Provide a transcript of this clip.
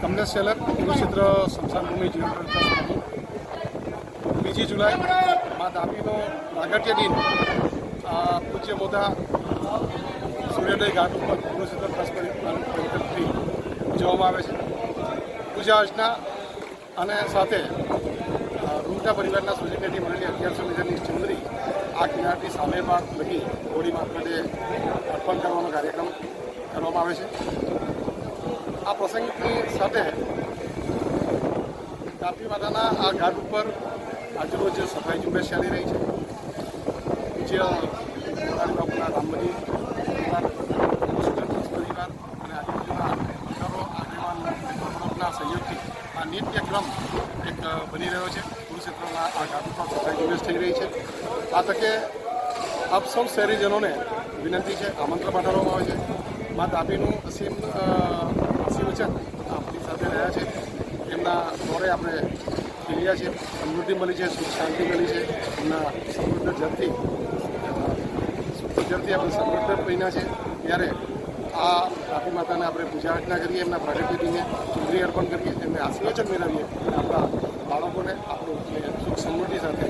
Kamlesh seller Kurukshetra સ્મશાન ભૂમિ જીવન trust 2 જુલાઈ મા તાપીનો પ્રાગટ્ય દિન પૂજ્ય મોટા સૂર્યોદય ઘાટ ઉપર કુરુક્ષેત્ર ટ્રસ્ટ પરિકરથી ઉજવવામાં આવે છે. પૂજા અર્ચના અને સાથે રૂમટા પરિવારના સૂચિતેથી મળેલી 1100 મીટરની ચુંદડી આ કિનારથી સામે ભાગ લગી હોળી મારફતે અર્પણ કરવાનો કાર્યક્રમ કરવામાં આવે છે. આ પ્રસંગની સાથે તાપી માતાના આ ઘાટ ઉપર આજરોજ સફાઈ ઝુંબેશ ચાલી રહી છે. પૂજ્ય મોરારી બાપુના રામબલી પરિવાર, પરિવાર અને આજુબાજુના હજારો આગેવાનોના સહયોગથી આ નિત્યક્રમ એક બની રહ્યો છે. કુરુક્ષેત્રના આ ઘાટ ઉપર સફાઈ ઝુંબેશ થઈ રહી છે. આ તકે આપ સૌ શહેરીજનોને વિનંતી છે, આમંત્રણ પાઠવવામાં આવે છે. મા તાપીનું અસીમ વચન આપણી સાથે રહ્યા છે. એમના દોરે આપણે ખીલ્યા છે, સમૃદ્ધિ મળી છે, સુખ શાંતિ મળી છે. એમના સમૃદ્ધ જળથી આપણે સમૃદ્ધ બન્યા છે. ત્યારે આ તાપી માતાને આપણે પૂજા અર્ચના કરીએ, એમના પ્રાગટ્યને ચુંદડી અર્પણ કરીએ, એમને આશીર્વચન મેળવીએ અને આપણા બાળકોને આપણું સુખ સમૃદ્ધિ સાથે